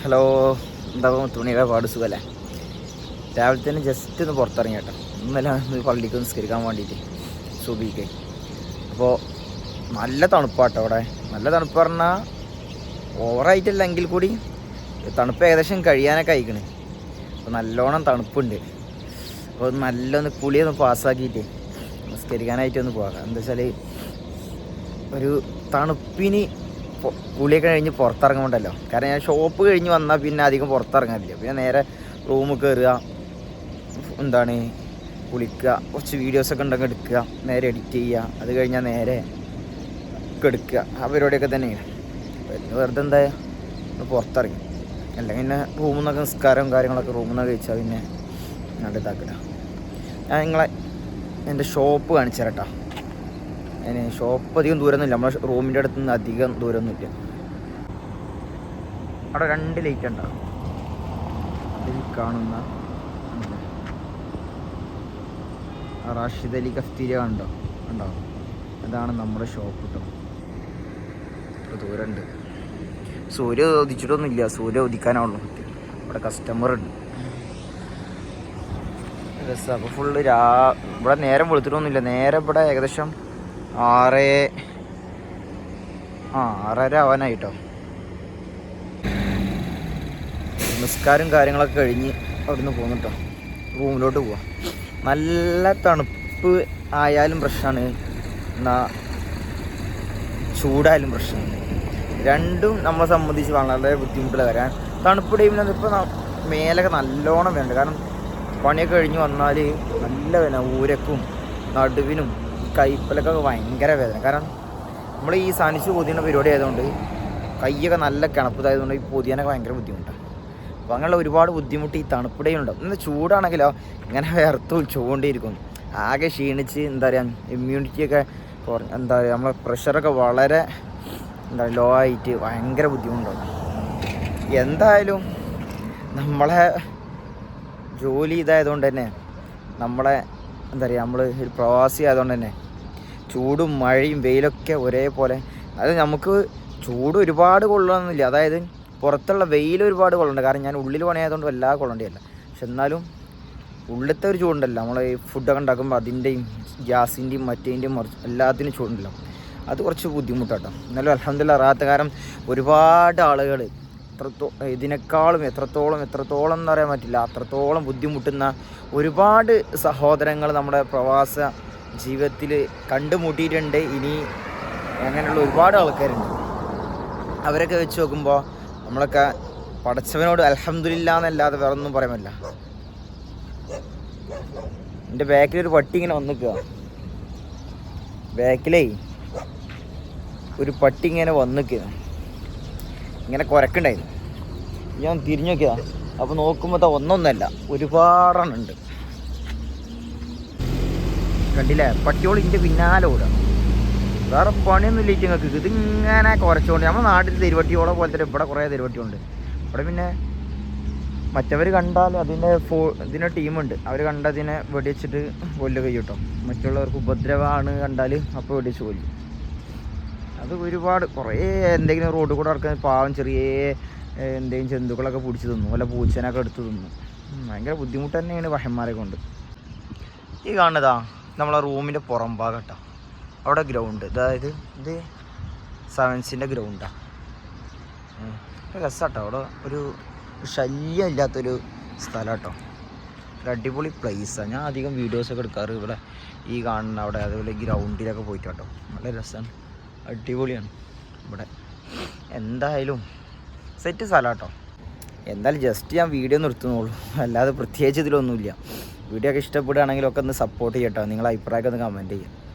Hello, എന്താകും തുണിയുടെ പാട് സുഖമല്ലേ? രാവിലെ തന്നെ ജസ്റ്റ് ഒന്ന് പുറത്തിറങ്ങി കേട്ടോ. ഇന്നലെ പള്ളിക്ക് നിസ്കരിക്കാൻ വേണ്ടിയിട്ട് സുബിക്ക്. അപ്പോൾ നല്ല തണുപ്പാട്ടോ അവിടെ. നല്ല തണുപ്പ് പറഞ്ഞാൽ ഓവറായിട്ടില്ല എങ്കിൽ കൂടി തണുപ്പ് ഏകദേശം കഴിയാനൊക്കെ അയക്കണ്. അപ്പോൾ നല്ലോണം തണുപ്പുണ്ട്. അപ്പോൾ നല്ലൊന്ന് കുളിയൊന്ന് പാസ്സാക്കിയിട്ട് നിസ്കരിക്കാനായിട്ടൊന്ന് പോകാം. എന്താ വെച്ചാൽ ഒരു തണുപ്പിന് കുളിയൊക്കെ കഴിഞ്ഞ് പുറത്തിറങ്ങുന്നുണ്ടല്ലോ. കാരണം ഞാൻ ഷോപ്പ് കഴിഞ്ഞ് വന്നാൽ പിന്നെ അധികം പുറത്തിറങ്ങാനില്ല. പിന്നെ നേരെ റൂമിൽ കയറുക, കുളിക്കുക, കുറച്ച് വീഡിയോസൊക്കെ ഉണ്ടെങ്കിൽ എടുക്കുക, നേരെ എഡിറ്റ് ചെയ്യുക, അത് കഴിഞ്ഞാൽ നേരെ എടുക്കുക. ആ പരിപാടിയൊക്കെ തന്നെയാണ്. വെറുതെ എന്താ പുറത്തിറങ്ങി. അല്ലെങ്കിൽ പിന്നെ റൂമിൽ നിന്നൊക്കെ നിസ്കാരവും കാര്യങ്ങളൊക്കെ റൂമിൽ നിന്ന് കഴിച്ചാൽ പിന്നെ നടത്താക്കില്ല. ഞാൻ എൻ്റെ ഷോപ്പ് കാണിച്ചു തരട്ടോ. അതിന് ഷോപ്പ് അധികം ദൂരമൊന്നുമില്ല, നമ്മളെ റൂമിൻ്റെ അടുത്ത് നിന്ന് അധികം ദൂരമൊന്നുമില്ല. അവിടെ 2 ലൈറ്റ് ഉണ്ടാവും. അതിൽ കാണുന്ന റാഷിദ് അലി കഫ്തീരിയ ഉണ്ടാവും. അതാണ് നമ്മുടെ ഷോപ്പ് കേട്ടോ. ദൂരമുണ്ട്. സൂര്യ ഉദിച്ചിട്ടൊന്നുമില്ല, സൂര്യ ഉദിക്കാനാണല്ലോ. അവിടെ കസ്റ്റമർ ഉണ്ട്. രസം. അപ്പോൾ ഫുള്ള് ഇവിടെ നേരം വെളുത്തിട്ടൊന്നുമില്ല. നേരെ ഇവിടെ ഏകദേശം 6:30 ആവാനായിട്ടോ. നിസ്കാരം കാര്യങ്ങളൊക്കെ കഴിഞ്ഞ് അവിടുന്ന് പോന്നിട്ടോ റൂമിലോട്ട് പോവാം. നല്ല തണുപ്പ് ആയാലും പ്രശ്നമാണ്, എന്നാൽ ചൂടായാലും പ്രശ്നമാണ്. രണ്ടും നമ്മളെ സംബന്ധിച്ച് വളരെ ബുദ്ധിമുട്ടുള്ള കാര്യമാണ്. തണുപ്പ് ടൈമിൽ ഇപ്പോൾ മേലൊക്കെ നല്ലോണം വേണ്ട. കാരണം പണിയൊക്കെ കഴിഞ്ഞ് വന്നാൽ നല്ല വേദന, ഊരക്കും നടുവിനും കൈപ്പലൊക്കെ ഭയങ്കര വേദന. കാരണം നമ്മൾ ഈ സാനിച്ച് പൊതിയുന്ന പരിപാടി ആയതുകൊണ്ട് കൈയൊക്കെ നല്ല കിണപ്പതായതുകൊണ്ട് ഈ പൊതിയാനൊക്കെ ഭയങ്കര ബുദ്ധിമുട്ടാണ്. അപ്പോൾ അങ്ങനെയുള്ള ഒരുപാട് ബുദ്ധിമുട്ട് ഈ തണുപ്പിടയും ഉണ്ടാവും. എന്നാൽ ചൂടാണെങ്കിലോ ഇങ്ങനെ വിയർത്ത് ഒഴിച്ചുകൊണ്ടേയിരിക്കും. ആകെ ക്ഷീണിച്ച് എന്താ പറയുക, ഇമ്മ്യൂണിറ്റിയൊക്കെ എന്താ പറയുക, നമ്മളെ പ്രഷറൊക്കെ വളരെ ലോ ആയിട്ട് ഭയങ്കര ബുദ്ധിമുട്ടുണ്ടാവും. എന്തായാലും നമ്മളെ ജോലി ഇതായതുകൊണ്ട് തന്നെ, നമ്മളെ എന്താ പറയുക, നമ്മൾ ഒരു പ്രവാസി ആയതുകൊണ്ട് തന്നെ ചൂടും മഴയും വെയിലൊക്കെ ഒരേപോലെ. അത് നമുക്ക് ചൂട് ഒരുപാട് കൊള്ളണമെന്നില്ല, അതായത് പുറത്തുള്ള വെയിൽ ഒരുപാട് കൊള്ളണ്ട. കാരണം ഞാൻ ഉള്ളിൽ പണിയായതുകൊണ്ട് വല്ലാതെ കൊള്ളേണ്ടിയല്ല. പക്ഷെ എന്നാലും ഉള്ളിലത്തെ ഒരു ചൂടുണ്ടല്ലോ, നമ്മൾ ഈ ഫുഡൊക്കെ ഉണ്ടാക്കുമ്പോൾ അതിൻ്റെയും ഗ്യാസിൻ്റെയും മറ്റേൻ്റെയും എല്ലാത്തിനും ചൂടുണ്ടല്ലോ, അത് കുറച്ച് ബുദ്ധിമുട്ടാട്ടോ. എന്നാലും അൽഹംദുലില്ലാഹ് റാഹത്ത്. കാരണം ഒരുപാട് ആളുകൾ ഇതിനേക്കാളും എത്രത്തോളം എന്ന് പറയാൻ പറ്റില്ല, അത്രത്തോളം ബുദ്ധിമുട്ടുന്ന ഒരുപാട് സഹോദരങ്ങൾ നമ്മുടെ പ്രവാസ ജീവിതത്തിൽ കണ്ടുമുട്ടിയിട്ടുണ്ട്. ഇനി അങ്ങനെയുള്ള ഒരുപാട് ആൾക്കാരുണ്ട്. അവരൊക്കെ വെച്ച് നോക്കുമ്പോൾ നമ്മളൊക്കെ പടച്ചവനോട് അൽഹംദുലില്ലാഹ് എന്നല്ലാതെ വേറെ ഒന്നും പറയാൻ പറ്റില്ല. എൻ്റെ ബാക്കിലൊരു പട്ടി ഇങ്ങനെ വന്നിക്കുക. ബാക്കിലേ ഒരു പട്ടി ഇങ്ങനെ വന്നിക്കുക, ഇങ്ങനെ കുരക്കുണ്ടായിരുന്നു. ഞാൻ തിരിഞ്ഞു നോക്കിയതാ. അപ്പോൾ നോക്കുമ്പോൾ ഒന്നൊന്നല്ല, ഒരുപാടെണ്ണുണ്ട്. കണ്ടില്ലേ, പട്ടിയോൾ ഇതിൻ്റെ പിന്നാലെ ഓടുക. വേറെ പണിയൊന്നും ഇല്ല നിങ്ങൾക്ക്. ഇതിങ്ങനെ കുറച്ചുകൊണ്ട് നമ്മുടെ നാട്ടിൽ തെരുവട്ടിയോളെ പോലെ തന്നെ ഇവിടെ കുറേ തെരുവട്ടിയുണ്ട്. ഇവിടെ പിന്നെ മറ്റവർ കണ്ടാൽ ഇതിൻ്റെ ടീമുണ്ട്, അവർ കണ്ടതിനെ വെടിവെച്ചിട്ട് കൊല്ലുക കേട്ടോ. മറ്റുള്ളവർക്ക് ഉപദ്രവമാണ് കണ്ടാൽ അപ്പോൾ വെടിവെച്ച് കൊല്ലും. അത് ഒരുപാട് കുറേ എന്തെങ്കിലും റോഡ് കൂടെ നടക്കുന്ന പാവം ചെറിയ എന്തെങ്കിലും ജന്തുക്കളൊക്കെ പിടിച്ച് തിന്നു, വല്ല പൂച്ചനൊക്കെ എടുത്ത് തിന്നു. ഭയങ്കര ബുദ്ധിമുട്ട് തന്നെയാണ് പഹന്മാരെ കൊണ്ട്. ഈ കാണുന്നതാ നമ്മളെ റൂമിൻ്റെ പുറം ഭാഗം കേട്ടോ. അവിടെ ഗ്രൗണ്ട്, അതായത് ഇത് സെവൻസിൻ്റെ ഗ്രൗണ്ടാണ്. രസമാട്ടോ. അവിടെ ഒരു ശല്യം ഇല്ലാത്തൊരു സ്ഥലം കേട്ടോ. ഒരു അടിപൊളി പ്ലേസാണ്. ഞാൻ അധികം വീഡിയോസൊക്കെ എടുക്കാറ് ഇവിടെ ഈ കാണുന്ന അവിടെ, അതുപോലെ ഗ്രൗണ്ടിലൊക്കെ പോയിട്ട് കേട്ടോ. നല്ല രസമാണ്, അടിപൊളിയാണ് ഇവിടെ. എന്തായാലും സെറ്റ് സ്ഥലം കേട്ടോ. എന്തായാലും ജസ്റ്റ് ഞാൻ വീഡിയോ നിർത്തുന്നുള്ളൂ, അല്ലാതെ പ്രത്യേകിച്ച് ഇതിലൊന്നുമില്ല. വീഡിയോ ഒക്കെ ഇഷ്ടപ്പെടുകയാണെങ്കിലൊക്കെ ഒന്ന് സപ്പോർട്ട് ചെയ്യട്ടോ. നിങ്ങളുടെ അഭിപ്രായമൊക്കെ ഒന്ന് കമൻറ്റ് ചെയ്യുക.